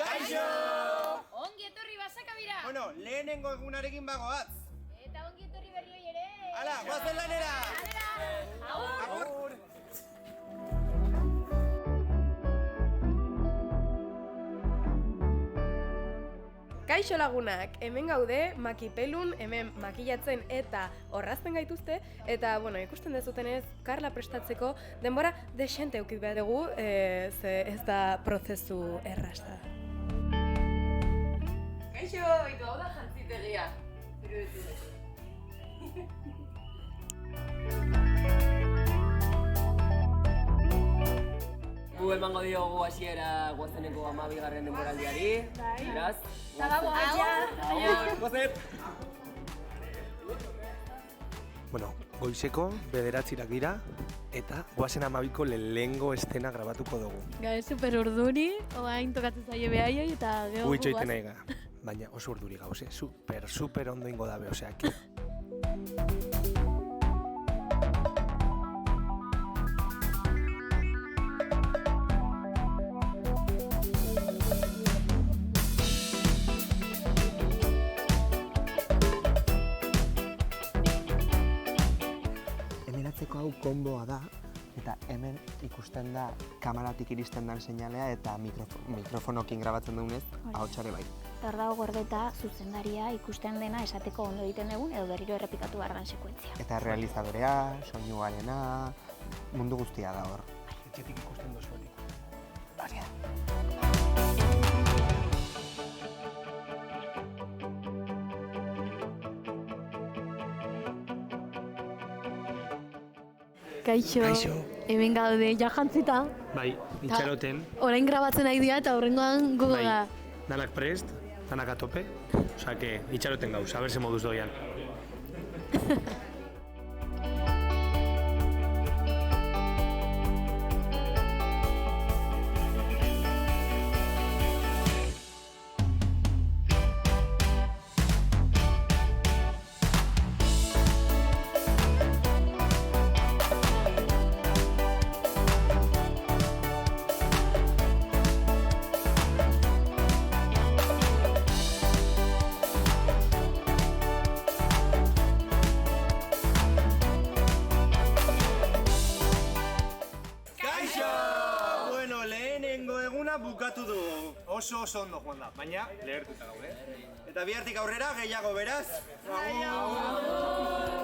Kaixo! Ongi etorri basakabira! Bueno, lehenengo egunarekin bagoaz. Eta ongi etorri berri hoi ere! Hala, guazen lanera! Agur! Agur! Kaixo lagunak, hemen gaude, makipelun, hemen makillatzen eta orrazten gaituzte, eta, bueno, ikusten dezutenez, Karla prestatzeko denbora desente eukit behar dugu, ze ez da prozesu erraza. Kaixo, itu hau da jantzitegia. Gu emango diogu hasiera guazeneko 12. denboraldiari. Beraz, guazen! Bueno, goizeko 9:00 dira eta guazen 12ko lehenengo estena grabatuko dugu. Gabe super urduri, oain tokatzen zaie behaioi eta geho Gu itxoiten nahi ga, baina oso urduri gauze, super ondo ingo dabe, oseak. Hau konboa da, eta hemen ikusten da kameratik iristen den seinalea eta mikrofonokin grabatzen dugunez, ahotsare bai. Hor dago gordeta zuzendaria ikusten dena esateko ondo egiten dugun edo berriro errepikatu behar den sekuentzia. Eta realizadorea, soinuarena, mundu guztia da hor. Etxetik ikusten duzu hori. Kaixo, hemen gaude, ja jantzita. Bai, itxaroten. Orain grabatzen nahi dira eta horrengoan gugo da. Danak prest, danak atope. Osa que itxaroten gauz, a ber ze moduz doian. Bukatu du oso ondo joan da, baina lehertuta gaude. Eta bihartik aurrera gehiago beraz. Agur!